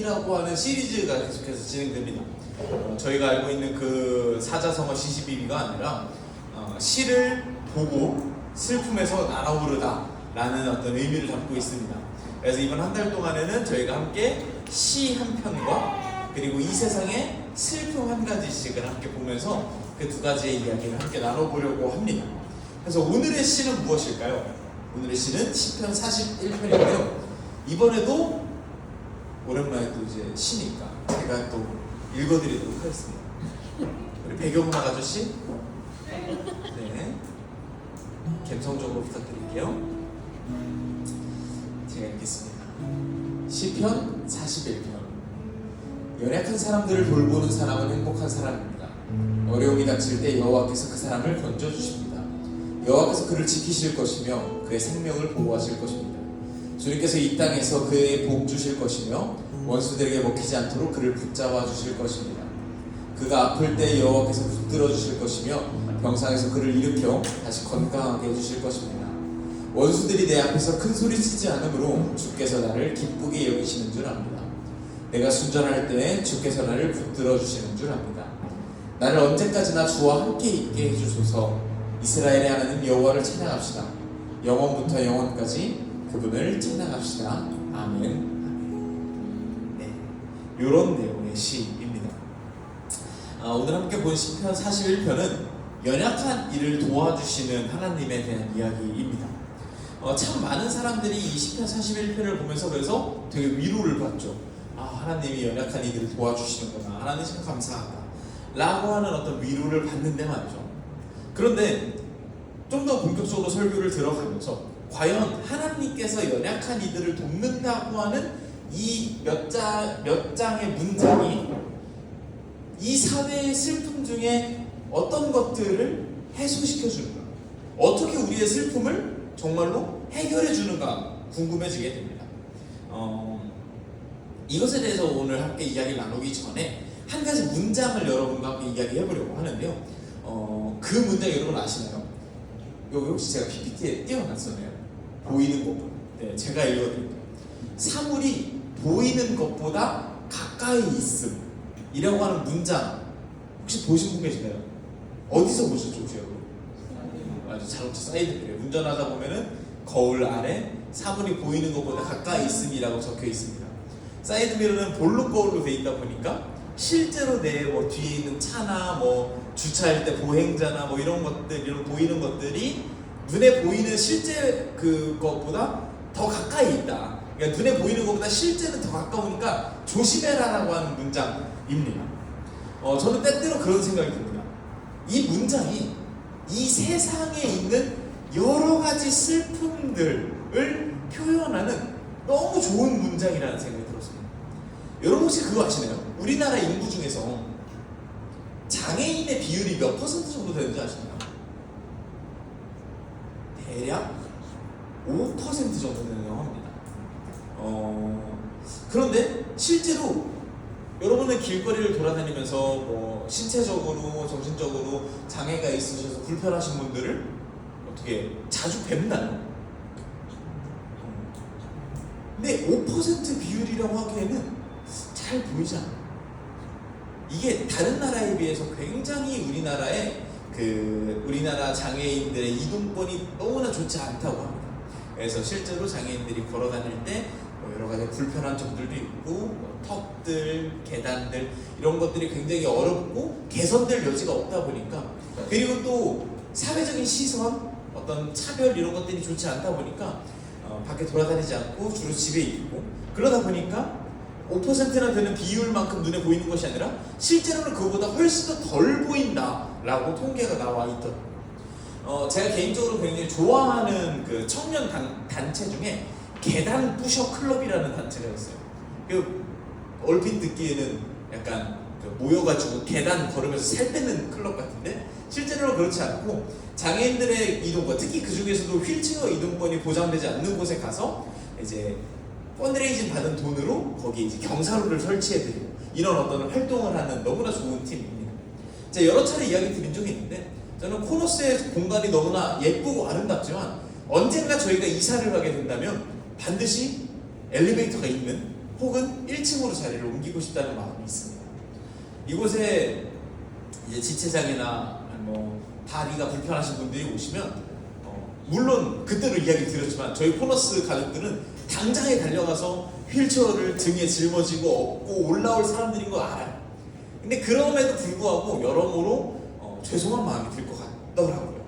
라고 하는 시리즈가 계속해서 진행됩니다. 저희가 알고 있는 그 사자성어 시시비비가 아니라 시를 보고 슬픔에서 날아오르다 라는 어떤 의미를 담고 있습니다. 그래서 이번 한 달 동안에는 저희가 함께 시 한 편과 그리고 이 세상의 슬픔 한 가지씩을 함께 보면서 그 두 가지의 이야기를 함께 나눠보려고 합니다. 그래서 오늘의 시는 무엇일까요? 오늘의 시는 시편 41편인데요. 이번에도 오랜만에 또 이제 시니까 제가 또 읽어드리도록 하겠습니다. 우리 배경음악 아저씨, 네, 감성적으로 부탁드릴게요. 제가 읽겠습니다. 시편 41편. 연약한 사람들을 돌보는 사람은 행복한 사람입니다. 어려움이 닥칠 때 여호와께서 그 사람을 건져주십니다. 여호와께서 그를 지키실 것이며 그의 생명을 보호하실 것입니다. 주님께서 이 땅에서 그의 복 주실 것이며 원수들에게 먹히지 않도록 그를 붙잡아 주실 것입니다. 그가 아플 때 여호와께서 붙들어 주실 것이며 병상에서 그를 일으켜 다시 건강하게 해주실 것입니다. 원수들이 내 앞에서 큰 소리 치지 않으므로 주께서 나를 기쁘게 여기시는 줄 압니다. 내가 순전할 때 주께서 나를 붙들어 주시는 줄 압니다. 나를 언제까지나 주와 함께 있게 해주소서. 이스라엘의 하나님 여호와를 찬양합시다. 영원부터 영원까지 그분을 찬양합시다. 아멘. 네, 이런 내용의 시입니다. 오늘 함께 본 시편 41편은 연약한 이를 도와주시는 하나님에 대한 이야기입니다. 참 많은 사람들이 이 시편 41편을 보면서 그래서 되게 위로를 받죠. 하나님이 연약한 이들을 도와주시는구나. 하나님 참 감사하다. 라고 하는 어떤 위로를 받는데 말이죠. 그런데 좀 더 본격적으로 설교를 들어가면서 과연 하나님께서 연약한 이들을 돕는다고 하는 이 몇 장의 문장이 이 사회의 슬픔 중에 어떤 것들을 해소시켜 주는가, 어떻게 우리의 슬픔을 정말로 해결해 주는가 궁금해지게 됩니다. 이것에 대해서 오늘 함께 이야기를 나누기 전에 한 가지 문장을 여러분과 함께 이야기해 보려고 하는데요. 그 문장 여러분 아시나요? 여기 혹시 제가 PPT에 띄워놨었나요? 보이는 것보다. 네, 제가 읽어드릴게요. 사물이 보이는 것보다 가까이 있음 이라고 하는 문장 혹시 보신 분 계신가요? 어디서 보셨죠 혹시 여러분? 아주 자동차 사이드미러에 운전하다 보면은 거울 아래 사물이 보이는 것보다 가까이 있음이라고 적혀 있습니다. 사이드미러는 볼록 거울로 돼 있다 보니까 실제로 내 뭐 뒤에 있는 차나 뭐 주차할 때 보행자나 뭐 이런 것들, 이런 보이는 것들이 눈에 보이는 실제 그것보다 더 가까이 있다. 그러니까 눈에 보이는 것보다 실제는 더 가까우니까 조심해라라고 하는 문장입니다. 저는 때때로 그런 생각이 듭니다. 이 문장이 이 세상에 있는 여러 가지 슬픔들을 표현하는 너무 좋은 문장이라는 생각이 들었습니다. 여러분 혹시 그거 아시나요? 우리나라 인구 중에서 장애인의 비율이 몇 퍼센트 정도 되는지 아시나요? 대략 5% 정도 된다고 합니다. 그런데 실제로 여러분은 길거리를 돌아다니면서 뭐 신체적으로 정신적으로 장애가 있으셔서 불편하신 분들을 어떻게 자주 뵙나요? 근데 5% 비율이라고 하기에는 잘 보이지 않아요. 이게 다른 나라에 비해서 굉장히 우리나라 장애인들의 이동권이 너무나 좋지 않다고 합니다. 그래서 실제로 장애인들이 걸어 다닐 때 여러 가지 불편한 점들도 있고 턱들, 계단들 이런 것들이 굉장히 어렵고 개선될 여지가 없다 보니까, 그리고 또 사회적인 시선, 어떤 차별 이런 것들이 좋지 않다 보니까 밖에 돌아다니지 않고 주로 집에 있고, 그러다 보니까 5%나 되는 비율만큼 눈에 보이는 것이 아니라 실제로는 그거보다 훨씬 더 덜 보인다라고 통계가 나와 있던. 제가 개인적으로 굉장히 좋아하는 그 청년 단체 중에 계단 부셔 클럽이라는 단체가 있어요. 얼핏 듣기에는 약간 모여가지고 계단 걸으면서 살 빼는 클럽 같은데 실제로는 그렇지 않고 장애인들의 이동권, 특히 그 중에서도 휠체어 이동권이 보장되지 않는 곳에 가서 이제 펀드레이징 받은 돈으로 거기 이제 경사로를 설치해드리고 이런 어떤 활동을 하는 너무나 좋은 팀입니다. 제가 여러 차례 이야기 드린 적이 있는데, 저는 코너스의 공간이 너무나 예쁘고 아름답지만 언젠가 저희가 이사를 가게 된다면 반드시 엘리베이터가 있는 혹은 1층으로 자리를 옮기고 싶다는 마음이 있습니다. 이곳에 이제 지체장애나 뭐 다리가 불편하신 분들이 오시면 물론 그때도 이야기 드렸지만 저희 포너스 가족들은 당장에 달려가서 휠체어를 등에 짊어지고 업고 올라올 사람들인 거 알아요. 근데 그럼에도 불구하고 여러모로 죄송한 마음이 들 것 같더라고요.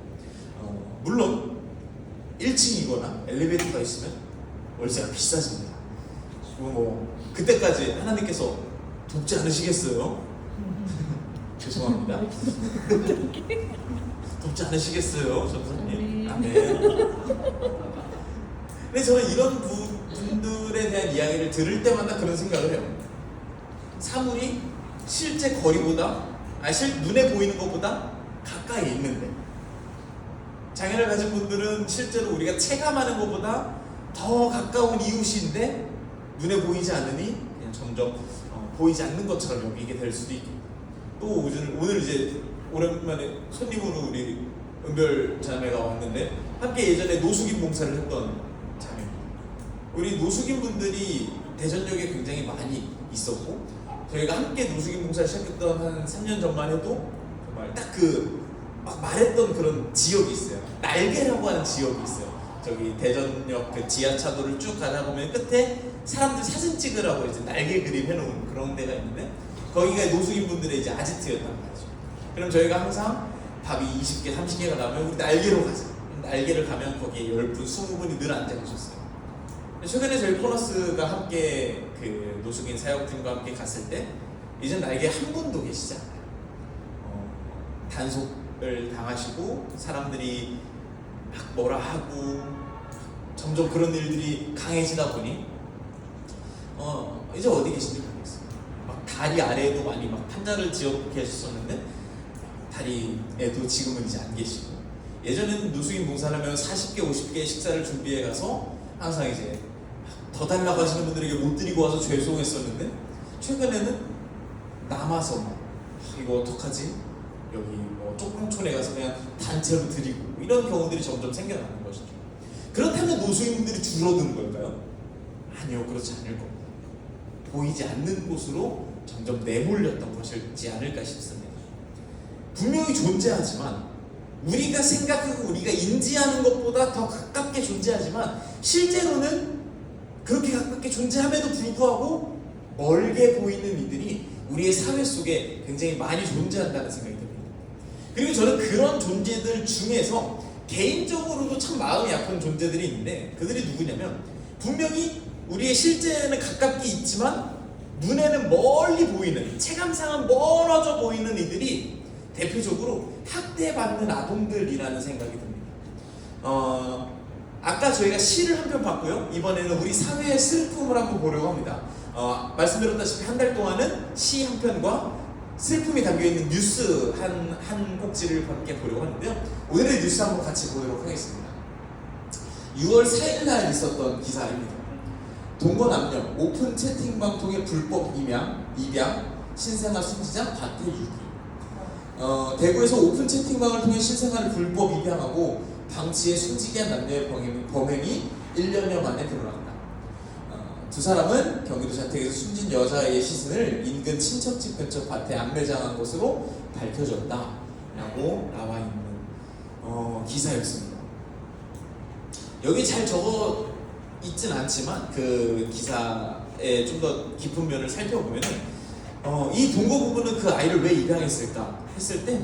물론 1층이거나 엘리베이터가 있으면 월세가 비싸집니다. 그리고 뭐 그때까지 하나님께서 돕지 않으시겠어요? 죄송합니다. 돕지 않으시겠어요, 전사님? 아멘. 근데 저는 이런 분들에 대한 이야기를 들을 때마다 그런 생각을 해요. 사물이 실제 거리보다, 눈에 보이는 것보다 가까이 있는데, 장애를 가진 분들은 실제로 우리가 체감하는 것보다 더 가까운 이웃인데 눈에 보이지 않으니 그냥 점점 보이지 않는 것처럼 여기게 될 수도 있고, 또 오늘 이제 오랜만에 손님으로 우리 은별 자매가 왔는데 함께 예전에 노숙인 봉사를 했던 자매입니다. 우리 노숙인 분들이 대전역에 굉장히 많이 있었고, 저희가 함께 노숙인 봉사를 시작했던 한 3년 전만 해도 정말 딱 막 말했던 그런 지역이 있어요. 날개라고 하는 지역이 있어요. 저기 대전역 그 지하차도를 쭉 가다 보면 끝에 사람들 사진 찍으라고 이제 날개 그림 해놓은 그런 데가 있는데, 거기가 노숙인 분들의 이제 아지트였단 말이죠. 그럼 저희가 항상 밥이 20개, 30개가 나면 우리 날개로 가자. 날개를 가면 거기에 10분, 20분이 늘 앉아 계셨어요. 최근에 저희 포너스가 함께 그 노숙인 사역팀과 함께 갔을 때 이제 날개 한 분도 계시지 않아요. 단속을 당하시고 사람들이 막 뭐라 하고 점점 그런 일들이 강해지다 보니 이제 어디 계신지 모르겠어요. 막 다리 아래에도 많이 막 판자를 지어 계셨었는데 다리에도 지금은 이제 안 계시고, 예전에는 노숙인 봉사를 하면 40개, 50개 식사를 준비해 가서 항상 이제 더 달라고 하시는 분들에게 못 드리고 와서 죄송했었는데, 최근에는 남아서 이거 어떡하지? 여기 뭐 조금촌에 가서 그냥 단체로 드리고 이런 경우들이 점점 생겨나는 것이죠. 그렇다면 노숙인분들이 줄어드는 걸까요? 아니요, 그렇지 않을 겁니다. 보이지 않는 곳으로 점점 내몰렸던 것이지 않을까 싶습니다. 분명히 존재하지만, 우리가 생각하고 우리가 인지하는 것보다 더 가깝게 존재하지만 실제로는 그렇게 가깝게 존재함에도 불구하고 멀게 보이는 이들이 우리의 사회 속에 굉장히 많이 존재한다는 생각이 듭니다. 그리고 저는 그런 존재들 중에서 개인적으로도 참 마음이 아픈 존재들이 있는데, 그들이 누구냐면 분명히 우리의 실제는 가깝게 있지만 눈에는 멀리 보이는, 체감상은 멀어져 보이는 이들이 대표적으로 학대받는 아동들이라는 생각이 듭니다. 아까 저희가 시를 한 편 봤고요. 이번에는 우리 사회의 슬픔을 한번 보려고 합니다. 말씀드렸다시피 한 달 동안은 시 한 편과 슬픔이 담겨있는 뉴스 한 꼭지를 함께 보려고 하는데요. 오늘의 뉴스 한번 같이 보도록 하겠습니다. 6월 4일 날 있었던 기사입니다. 동거남녀 오픈 채팅방 통해 불법 입양 신생아 순지자 과태유기. 대구에서 오픈 채팅방을 통해 신생아를 불법 입양하고 방치해 숨지게 한 남녀의 범행이 1년여 만에 드러났다. 두 사람은 경기도 자택에서 숨진 여자아이의 시신을 인근 친척집 근처 밭에 안매장한 것으로 밝혀졌다라고 나와 있는 기사였습니다. 여기 잘 적어 있진 않지만 그 기사의 좀 더 깊은 면을 살펴보면은 이 동거 부부는 그 아이를 왜 입양했을까 했을 때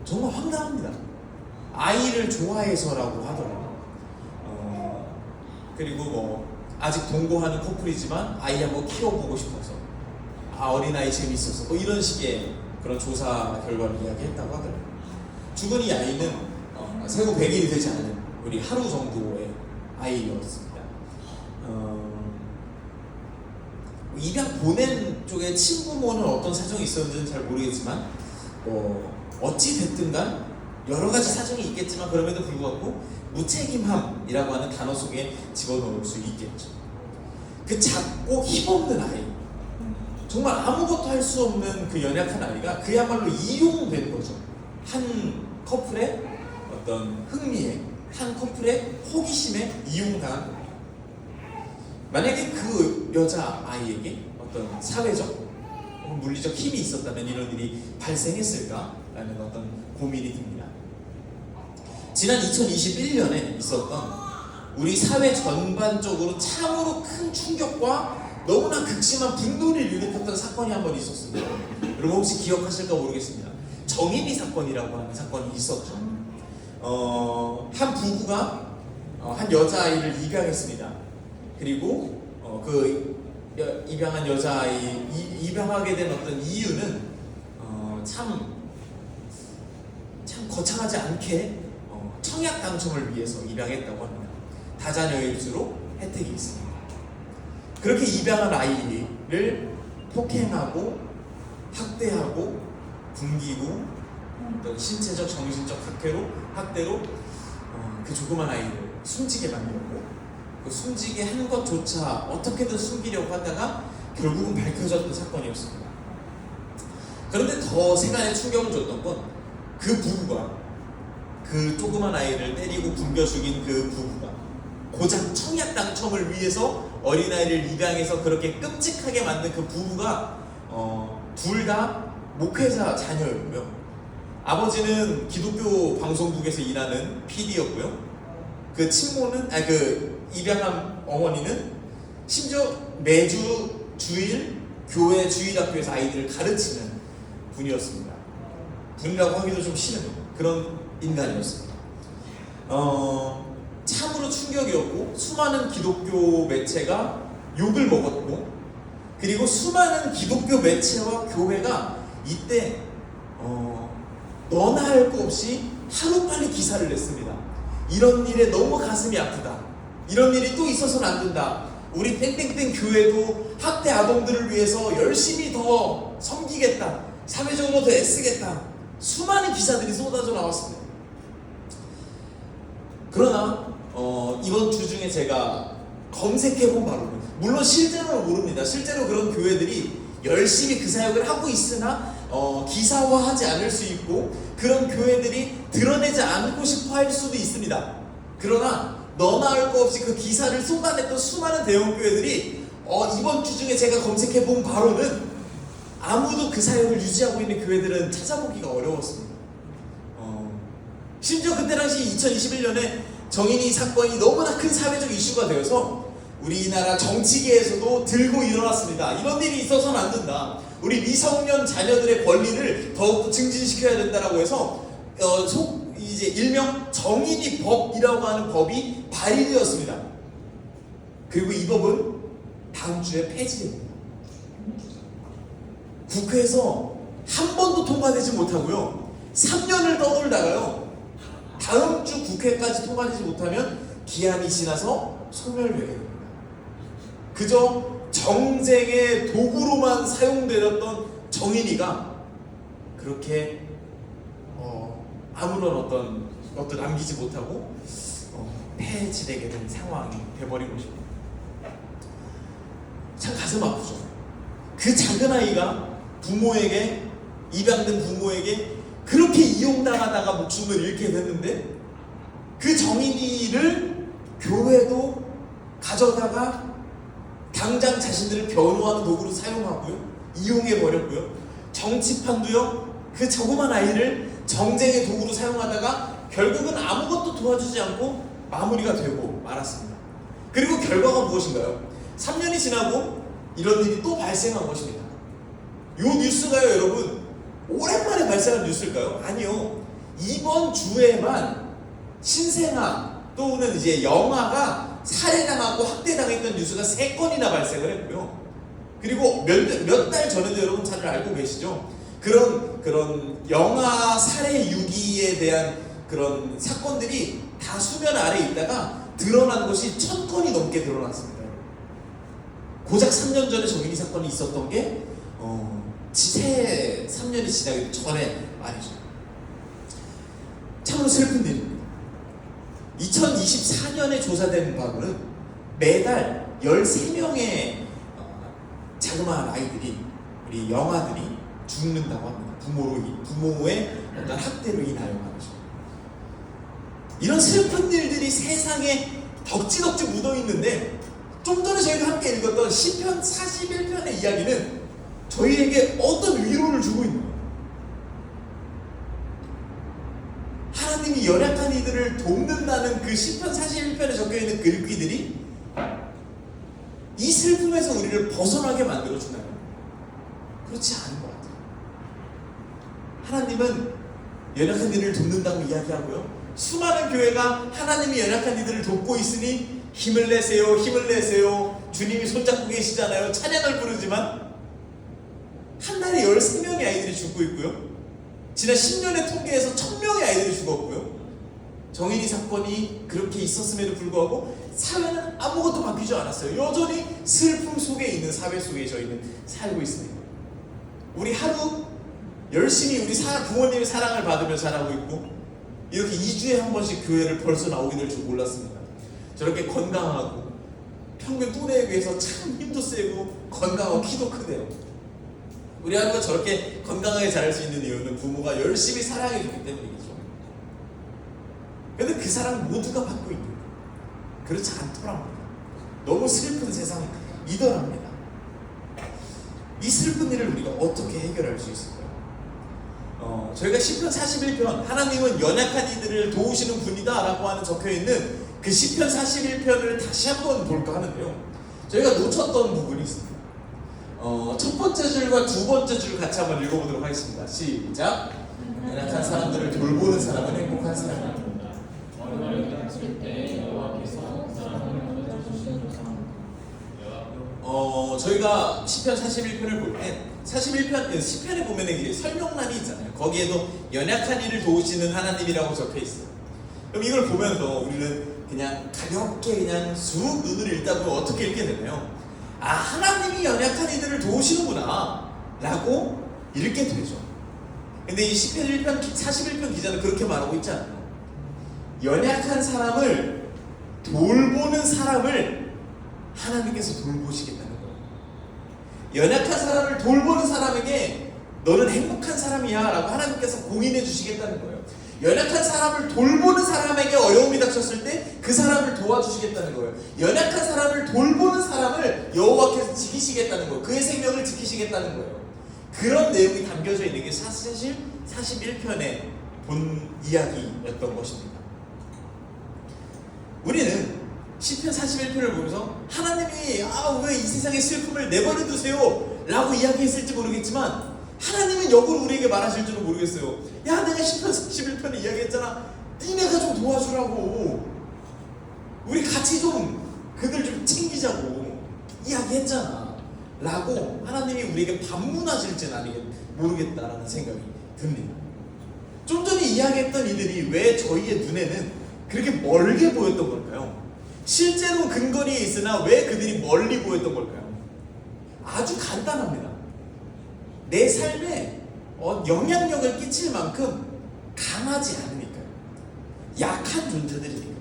정말 황당합니다. 아이를 좋아해서라고 하더라고요. 그리고 뭐 아직 동거하는 커플이지만 아이 한번 키워보고 싶어서, 어린아이 재밌어서, 뭐 이런 식의 그런 조사 결과를 이야기했다고 하더라고요. 죽은 이 아이는 생후 100일이 되지 않은 우리 하루 정도의 아이였습니다. 입양 보낸 쪽에 친부모는 어떤 사정이 있었는지는 잘 모르겠지만 어찌 됐든 간 여러 가지 사정이 있겠지만 그럼에도 불구하고 무책임함이라고 하는 단어 속에 집어넣을 수 있겠죠. 그 작고 힘없는 아이, 정말 아무것도 할 수 없는 그 연약한 아이가 그야말로 이용된 거죠. 한 커플의 어떤 흥미에, 한 커플의 호기심에 이용당한 겁니다. 만약에 그 여자아이에게 어떤 사회적 물리적 힘이 있었다면 이런 일이 발생했을까라는 어떤 고민이 듭니다. 지난 2021년에 있었던 우리 사회 전반적으로 참으로 큰 충격과 너무나 극심한 분노를 일으켰던 사건이 한 번 있었습니다. 여러분 혹시 기억하실까 모르겠습니다. 정인이 사건이라고 하는 사건이 있었죠. 한 부부가 한 여자아이를 입양했습니다. 그리고 그 입양한 여자아이 입양하게 된 어떤 이유는 참 거창하지 않게 청약 당첨을 위해서 입양했다고 합니다. 다자녀일수록 혜택이 있습니다. 그렇게 입양한 아이를 폭행하고 학대하고 굶기고 어떤 신체적 정신적 학대로 그 조그만 아이를 숨지게 만들었고 그 숨지게 한 것조차 어떻게든 숨기려고 하다가 결국은 밝혀졌던 사건이었습니다. 그런데 더 세간에 충격을 줬던 건 그 부부가 그 조그만 아이를 때리고 굶겨 죽인 그 부부가 고작 청약 당첨을 위해서 어린아이를 입양해서 그렇게 끔찍하게 만든 그 부부가 둘 다 목회자 자녀였고요. 아버지는 기독교 방송국에서 일하는 PD였고요. 그 친모는 그 입양한 어머니는 심지어 매주 주일 교회 주일학교에서 아이들을 가르치는 분이었습니다. 분이라고 하기도 좀 싫은 그런 인간이었습니다. 참으로 충격이었고 수많은 기독교 매체가 욕을 먹었고 그리고 수많은 기독교 매체와 교회가 이때 너나 할 거 없이 하루빨리 기사를 냈습니다. 이런 일에 너무 가슴이 아프다. 이런 일이 또 있어서는 안 된다. 우리 땡땡땡 교회도 학대 아동들을 위해서 열심히 더 섬기겠다. 사회적으로 더 애쓰겠다. 수많은 기사들이 쏟아져 나왔습니다. 그러나 이번 주 중에 제가 검색해본 바로는 물론 실제로는 모릅니다. 실제로 그런 교회들이 열심히 그 사역을 하고 있으나 기사화하지 않을 수 있고 그런 교회들이 드러내지 않고 싶어 할 수도 있습니다. 그러나 너나 할 거 없이 그 기사를 쏟아냈던 수많은 대형 교회들이 이번 주 중에 제가 검색해본 바로는 아무도 그 사역을 유지하고 있는 교회들은 찾아보기가 어려웠습니다. 심지어 그때 당시 2021년에 정인이 사건이 너무나 큰 사회적 이슈가 되어서 우리나라 정치계에서도 들고 일어났습니다. 이런 일이 있어서는 안 된다. 우리 미성년 자녀들의 권리를 더욱더 증진시켜야 된다라고 해서 이제 일명 정인이 법이라고 하는 법이 발의되었습니다. 그리고 이 법은 다음 주에 폐지됩니다. 국회에서 한 번도 통과되지 못하고요. 3년을 떠돌다가요. 다음 주 국회까지 통과되지 못하면 기한이 지나서 소멸되게 됩니다. 그저 정쟁의 도구로만 사용되었던 정인이가 그렇게 아무런 어떤 남기지 못하고 폐지되게 된 상황이 돼버린 것입니다. 참 가슴 아프죠. 그 작은 아이가 부모에게 입양된 부모에게 그렇게 이용당하다가 목숨을 잃게 됐는데 그 정인이를 교회도 가져다가 당장 자신들을 변호하는 도구로 사용하고요. 이용해버렸고요. 정치판도요. 그 조그만 아이를 정쟁의 도구로 사용하다가 결국은 아무것도 도와주지 않고 마무리가 되고 말았습니다. 그리고 결과가 무엇인가요? 3년이 지나고 이런 일이 또 발생한 것입니다. 이 뉴스가요, 여러분, 오랜만에 발생한 뉴스일까요? 아니요. 이번 주에만 신생아 또는 이제 영아가 살해당하고 학대당했던 뉴스가 3건이나 발생을 했고요. 그리고 몇 달 전에도 여러분 잘 알고 계시죠? 그런 영아 살해 유기에 대한 그런 사건들이 다 수면 아래에 있다가 드러난 것이 1000건이 넘게 드러났습니다. 고작 3년 전에 정인이 사건이 있었던 게 채 3년이 지나기 전에 말이죠. 참으로 슬픈 일입니다. 2024년에 조사된 바로는 매달 13명의 자그마한 아이들이, 우리 영아들이 죽는다고 합니다. 부모의 어떤 학대로 인하여 말이죠. 이런 슬픈 일들이 세상에 덕지덕지 묻어있는데 좀 전에 저희가 함께 읽었던 시편 41편의 이야기는 저희에게 어떤 위로를 주고 있는 거예요. 하나님이 연약한 이들을 돕는다는 그 시편 41편에 적혀있는 글귀들이 이 슬픔에서 우리를 벗어나게 만들어주나요? 그렇지 않은 것 같아요. 하나님은 연약한 이들을 돕는다고 이야기하고요, 수많은 교회가 하나님이 연약한 이들을 돕고 있으니 힘을 내세요, 힘을 내세요, 주님이 손잡고 계시잖아요, 찬양을 부르지만 한 달에 13명의 아이들이 죽고 있고요, 지난 10년의 통계에서 1000명의 아이들이 죽었고요, 정인이 사건이 그렇게 있었음에도 불구하고 사회는 아무것도 바뀌지 않았어요. 여전히 슬픔 속에 있는 사회 속에 저희는 살고 있습니다. 우리 하루 열심히 우리 부모님의 사랑을 받으며 자라고 있고, 이렇게 2주에 한 번씩 교회를 벌써 나오게 될 줄 몰랐습니다. 저렇게 건강하고 평균 또래에 비해서 참 힘도 세고 건강하고 키도 크대요. 우리 하루가 저렇게 건강하게 자랄 수 있는 이유는 부모가 열심히 사랑해주기 때문이겠죠. 근데 그 사랑 모두가 받고 있는 거예요. 그렇지 않더랍니다. 너무 슬픈 세상이더랍니다. 이 슬픈 일을 우리가 어떻게 해결할 수 있을까요? 저희가 시편 41편, 하나님은 연약한 이들을 도우시는 분이다 라고 하는 적혀있는 그 시편 41편을 다시 한번 볼까 하는데요, 저희가 놓쳤던 부분이 있습니다. 첫 번째 줄과 두 번째 줄 같이 한번 읽어보도록 하겠습니다. 시작. 연약한 사람들을 돌보는 사람은 행복한 사람입니다. 저희가 시편 41편을 볼 때 41편, 시편에 보면 이게 설명란이 있잖아요. 거기에도 연약한 이를 도우시는 하나님이라고 적혀 있어요. 그럼 이걸 보면서 우리는 그냥 가볍게 그냥 쑥 눈을 읽다 보면 어떻게 읽게 되나요? 아, 하나님이 연약한 이들을 도우시는구나 라고 읽게 되죠. 근데 이 시편 1편, 41편 기자는 그렇게 말하고 있지 않아요. 연약한 사람을 돌보는 사람을 하나님께서 돌보시겠다는 거예요. 연약한 사람을 돌보는 사람에게 너는 행복한 사람이야 라고 하나님께서 공인해 주시겠다는 거예요. 연약한 사람을 돌보는 사람에게 어려움이 닥쳤을 때 그 사람을 도와주시겠다는 거예요. 연약한 사람을 돌보는 사람을 여호와께서 지키시겠다는 거예요. 그의 생명을 지키시겠다는 거예요. 그런 내용이 담겨져 있는 게 사실 41편의 본 이야기였던 것입니다. 우리는 시편 41편을 보면서 하나님이 왜 이 세상의 슬픔을 내버려 두세요 라고 이야기했을지 모르겠지만, 하나님은 역으로 우리에게 말하실 줄은 모르겠어요. 야, 내가 시편 41편에 이야기했잖아, 니네가 좀 도와주라고, 우리 같이 좀 그들 좀 챙기자고 이야기했잖아 라고 하나님이 우리에게 반문하실지는 모르겠다라는 생각이 듭니다. 좀 전에 이야기했던 이들이 왜 저희의 눈에는 그렇게 멀게 보였던 걸까요? 실제로 근거리에 있으나 왜 그들이 멀리 보였던 걸까요? 아주 간단합니다. 내 삶에 영향력을 끼칠 만큼 강하지 않으니까요. 약한 존재들이니까요.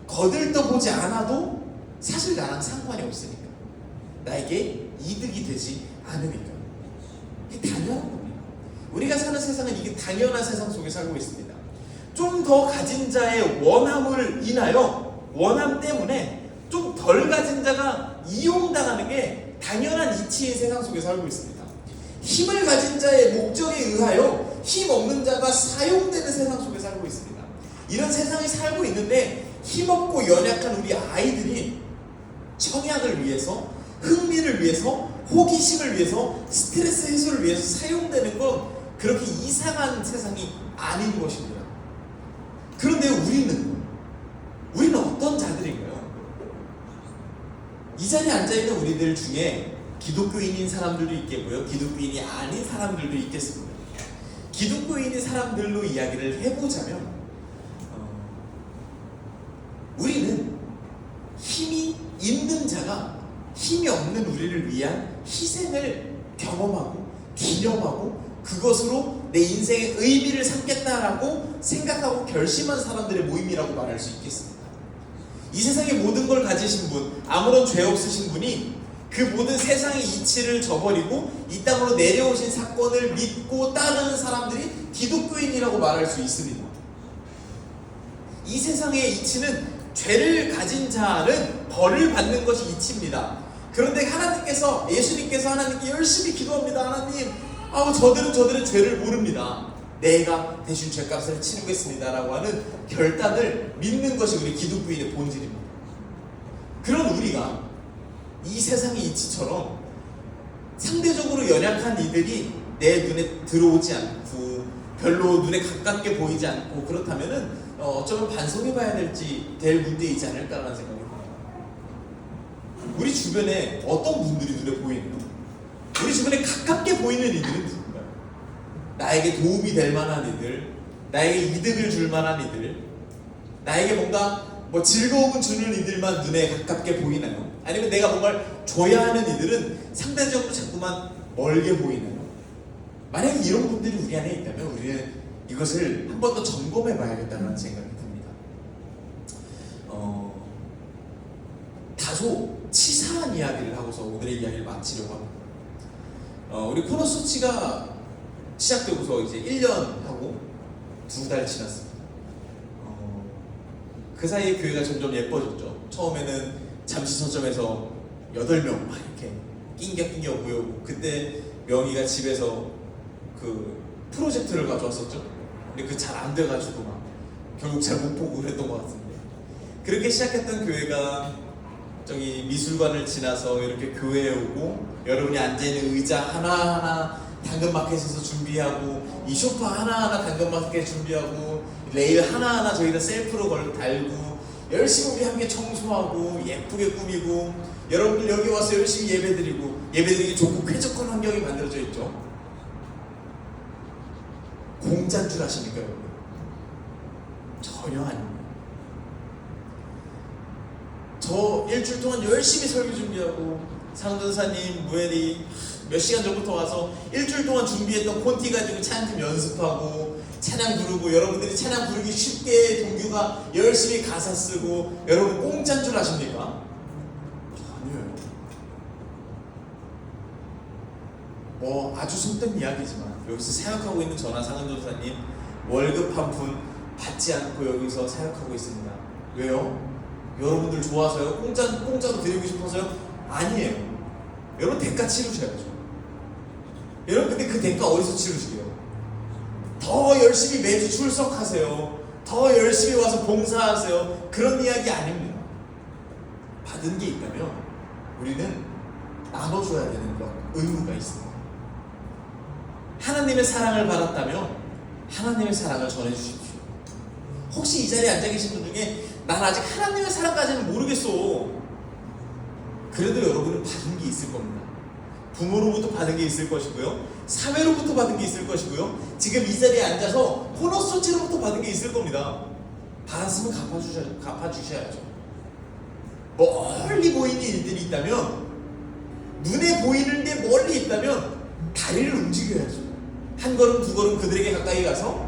거들떠보지 않아도 사실 나랑 상관이 없으니까, 나에게 이득이 되지 않으니까. 이게 당연한 겁니다. 우리가 사는 세상은 이게 당연한 세상 속에 살고 있습니다. 좀 더 가진 자의 원함을 인하여, 원함 때문에 좀 덜 가진 자가 이용당하는 게 당연한 이치의 세상 속에 살고 있습니다. 힘을 가진 자의 목적에 의하여 힘 없는 자가 사용되는 세상 속에 살고 있습니다. 이런 세상에 살고 있는데 힘없고 연약한 우리 아이들이 청약을 위해서, 흥미를 위해서, 호기심을 위해서, 스트레스 해소를 위해서 사용되는 건 그렇게 이상한 세상이 아닌 것입니다. 그런데 우리는 어떤 자들인가요? 이 자리에 앉아있는 우리들 중에 기독교인인 사람들도 있겠고요, 기독교인이 아닌 사람들도 있겠습니다. 기독교인인 사람들로 이야기를 해보자면, 우리는 힘이 있는 자가 힘이 없는 우리를 위한 희생을 경험하고 기념하고 그것으로 내 인생의 의미를 삼겠다라고 생각하고 결심한 사람들의 모임이라고 말할 수 있겠습니다. 이 세상의 모든 걸 가지신 분, 아무런 죄 없으신 분이 그 모든 세상의 이치를 저버리고 이 땅으로 내려오신 사건을 믿고 따르는 사람들이 기독교인이라고 말할 수 있습니다. 이 세상의 이치는 죄를 가진 자는 벌을 받는 것이 이치입니다. 그런데 하나님께서, 예수님께서 하나님께 열심히 기도합니다. 하나님, 저들은 죄를 모릅니다. 내가 대신 죄값을 치르겠습니다 라고 하는 결단을 믿는 것이 우리 기독교인의 본질입니다. 그런 우리가 이 세상의 이치처럼 상대적으로 연약한 이들이 내 눈에 들어오지 않고 별로 눈에 가깝게 보이지 않고 그렇다면은 어쩌면 반성해봐야 될 문제이지 않을까라는 생각이 듭니다. 우리 주변에 어떤 분들이 눈에 보이나요? 우리 주변에 가깝게 보이는 이들은 누군가요? 나에게 도움이 될 만한 이들, 나에게 이득을 줄 만한 이들, 나에게 뭔가 즐거움을 주는 이들만 눈에 가깝게 보이나요? 아니면 내가 뭔가를 줘야 하는 이들은 상대적으로 자꾸만 멀게 보이나요? 만약에 이런 분들이 우리 안에 있다면 우리는 이것을 한 번 더 점검해 봐야겠다는 생각이 듭니다. 다소 치사한 이야기를 하고서 오늘의 이야기를 마치려고 합니다. 우리 코너수치가 시작되고서 이제 1년하고 2달 지났습니다. 그 사이에 교회가 점점 예뻐졌죠. 처음에는 잠시 서점에서 8명 막 이렇게 낑겨 모여오고, 그때 명희가 집에서 그 프로젝트를 가져왔었죠. 근데 그 잘 안 돼가지고 막 결국 잘 못 보고 그랬던 것 같은데, 그렇게 시작했던 교회가 저기 미술관을 지나서 이렇게 교회에 오고, 여러분이 앉아있는 의자 하나하나 당근마켓에서 준비하고, 이 소파 하나하나 당근마켓 준비하고, 레일 하나하나 저희가 셀프로 달고, 열심히 우리 함께 청소하고 예쁘게 꾸미고, 여러분들 여기 와서 열심히 예배드리기 좋고 쾌적한 환경이 만들어져 있죠. 공짜인 줄 아십니까 여러분? 전혀 아닙니다. 저 일주일 동안 열심히 설교 준비하고, 상전사님, 무엘이 몇 시간 전부터 와서 일주일 동안 준비했던 콘티 가지고 찬양 좀 연습하고 찬양 부르고, 여러분들이 찬양 부르기 쉽게 동규가 열심히 가사 쓰고, 여러분 공짜인 줄 아십니까? 전혀요. 아주 속된 이야기지만 여기서 사역하고 있는 저나 상은전사님 월급 한 푼 받지 않고 여기서 사역하고 있습니다. 왜요? 여러분들 좋아서요? 공짜로 드리고 싶어서요? 아니에요. 여러분 대가 치르셔야죠. 여러분 근데 그 대가 어디서 치르시게요? 더 열심히 매주 출석하세요. 더 열심히 와서 봉사하세요. 그런 이야기 아닙니다. 받은 게 있다면 우리는 나눠줘야 되는 의무가 있습니다. 하나님의 사랑을 받았다면 하나님의 사랑을 전해주십시오. 혹시 이 자리에 앉아 계신 분 중에 난 아직 하나님의 사랑까지는 모르겠어, 그래도 여러분은 받은 게 있을 겁니다. 부모로부터 받은 게 있을 것이고요, 사회로부터 받은 게 있을 것이고요, 지금 이 자리에 앉아서 코너스처치로부터 받은 게 있을 겁니다. 받았으면 갚아주셔야죠. 멀리 보이는 일들이 있다면, 눈에 보이는 게 멀리 있다면 다리를 움직여야죠. 한 걸음 두 걸음 그들에게 가까이 가서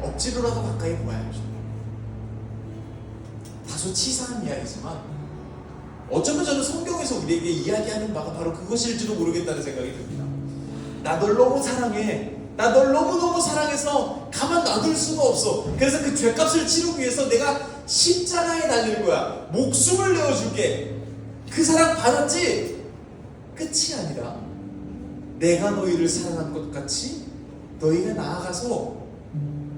억지로라도 가까이 보아야죠. 다소 치사한 이야기지만 어쩌면 저는 성경에서 우리에게 이야기하는 바가 바로 그것일지도 모르겠다는 생각이 듭니다. 나 널 너무 사랑해. 나 널 너무너무 사랑해서 가만 놔둘 수가 없어. 그래서 그 죄값을 치르기 위해서 내가 십자가에 달릴 거야. 목숨을 내어줄게. 그 사랑 받았지? 끝이 아니라 내가 너희를 사랑한 것 같이 너희가 나아가서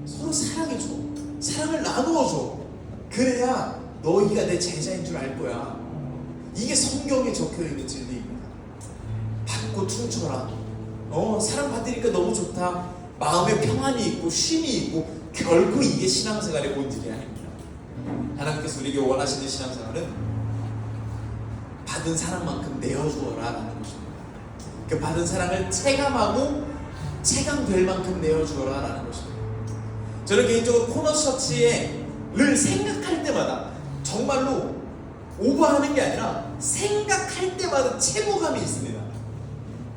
서로 사랑해줘. 사랑을 나누어줘. 그래야 너희가 내 제자인 줄 알 거야. 이게 성경에 적혀있는 진리입니다. 받고 퉁쳐라. 사랑받으니까 너무 좋다. 마음에 평안이 있고 쉼이 있고, 결코 이게 신앙생활의 본질이 아닙니다. 하나님께서 우리에게 원하시는 신앙생활은 받은 사랑만큼 내어주어라 라는 것입니다. 그 받은 사랑을 체감하고 체감될 만큼 내어주어라 라는 것입니다. 저는 개인적으로 코너처치를 생각할 때마다, 정말로 오버하는 게 아니라 생각할 때마다 최고감이 있습니다.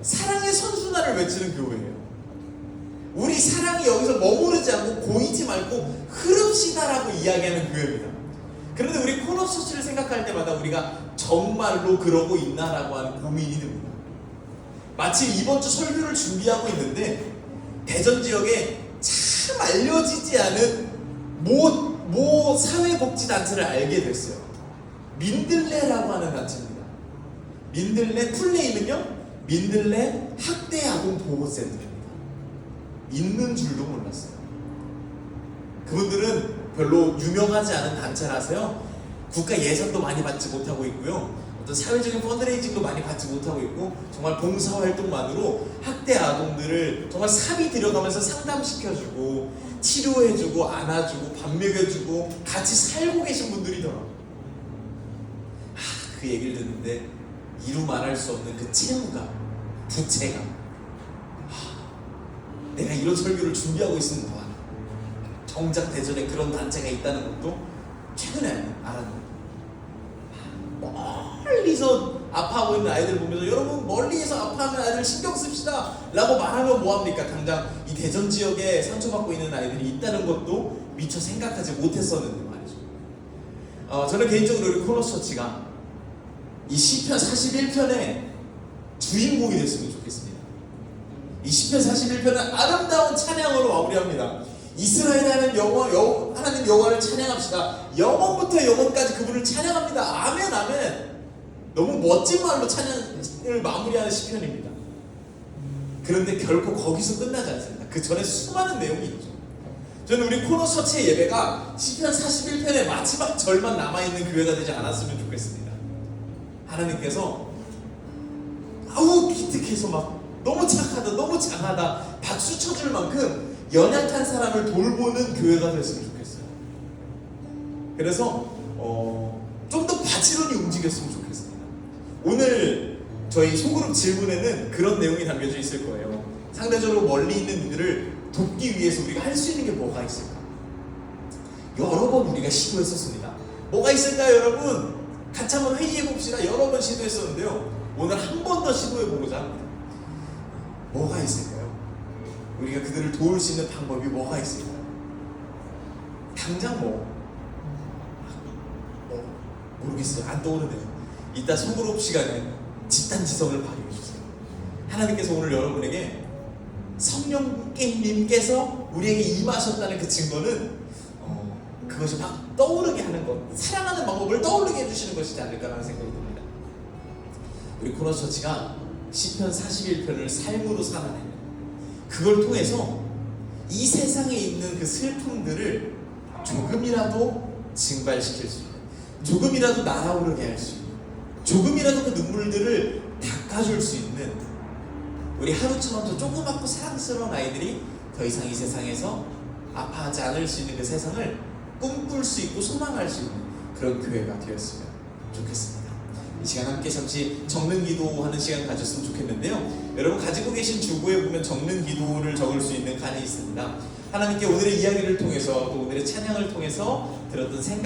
사랑의 선순환을 외치는 교회예요. 우리 사랑이 여기서 머무르지 않고 고이지 말고 흐릅시다라고 이야기하는 교회입니다. 그런데 우리 코너처치를 생각할 때마다 우리가 정말로 그러고 있나라고 하는 고민이 듭니다. 마침 이번 주 설교를 준비하고 있는데 대전 지역에 참 알려지지 않은 못 모 사회복지단체를 알게 됐어요. 민들레라고 하는 단체입니다. 민들레 풀네임은요, 민들레 학대 아동 보호센터입니다. 있는 줄도 몰랐어요. 그분들은 별로 유명하지 않은 단체라서요, 국가 예산도 많이 받지 못하고 있고요, 어떤 사회적인 펀드레이징도 많이 받지 못하고 있고, 정말 봉사활동만으로 학대 아동들을 정말 삽이 들여가면서 상담시켜주고 치료해주고 안아주고 밥 먹여주고 같이 살고 계신 분들이더라고요. 그 얘기를 듣는데 이루 말할 수 없는 그 채무가, 부채가, 내가 이런 설교를 준비하고 있는 동안 정작 대전에 그런 단체가 있다는 것도 최근에 알았는데, 멀리서 아파하고 있는 아이들 보면서 여러분 멀리에서 아파하는 아이들 신경 씁시다 라고 말하면 뭐합니까? 당장 이 대전 지역에 상처받고 있는 아이들이 있다는 것도 미처 생각하지 못했었는데 말이죠. 저는 개인적으로 우리 코너처치가 이 시편 41편의 주인공이 됐으면 좋겠습니다. 이 시편 41편은 아름다운 찬양으로 마무리합니다. 이스라엘 하나님 여호와를 찬양합시다. 영원부터 영원까지 그분을 찬양합니다. 아멘 아멘. 너무 멋진 말로 찬양을 마무리하는 시편입니다. 그런데 결코 거기서 끝나지 않습니다. 그 전에 수많은 내용이 있죠. 저는 우리 코너처치의 예배가 시편 41편의 마지막 절만 남아있는 교회가 되지 않았으면 좋겠습니다. 하나님께서 아우 기특해서 막 너무 착하다 너무 장하다 박수 쳐줄 만큼 연약한 사람을 돌보는 교회가 됐으면 좋겠어요. 그래서 좀 더 바치런히 움직였으면 좋겠습니다. 오늘 저희 소그룹 질문에는 그런 내용이 담겨져 있을 거예요. 상대적으로 멀리 있는 이들을 돕기 위해서 우리가 할 수 있는 게 뭐가 있을까? 여러 번 우리가 시도했었습니다. 뭐가 있을까요, 여러분? 같이 한번 회의해봅시다. 여러 번 시도했었는데요, 오늘 한 번 더 시도해보고자 합니다. 뭐가 있을까요? 우리가 그들을 도울 수 있는 방법이 뭐가 있을까요? 당장 모르겠어요. 안 떠오르네요. 이따 소그룹 시간에 집단지성을 발휘해주세요. 하나님께서 오늘 여러분에게 성령님께서 우리에게 임하셨다는 그 증거는 그것이 막 떠오르게 하는 것, 사랑하는 방법을 떠오르게 해주시는 것이지 않을까라는 생각이 듭니다. 우리 코너처치가 시편 41편을 삶으로 살아내는, 그걸 통해서 이 세상에 있는 그 슬픔들을 조금이라도 증발시킬 수 있는, 조금이라도 날아오르게 할 수 있는, 조금이라도 그 눈물들을 닦아줄 수 있는, 우리 하루처럼 저 조그맣고 사랑스러운 아이들이 더 이상 이 세상에서 아파하지 않을 수 있는 그 세상을 꿈꿀 수 있고 소망할 수 있는 그런 교회가 되었으면 좋겠습니다. 이 시간 함께 잠시 적는 기도하는 시간 가졌으면 좋겠는데요, 여러분 가지고 계신 주보에 보면 적는 기도를 적을 수 있는 칸이 있습니다. 하나님께 오늘의 이야기를 통해서 또 오늘의 찬양을 통해서 들었던 생각,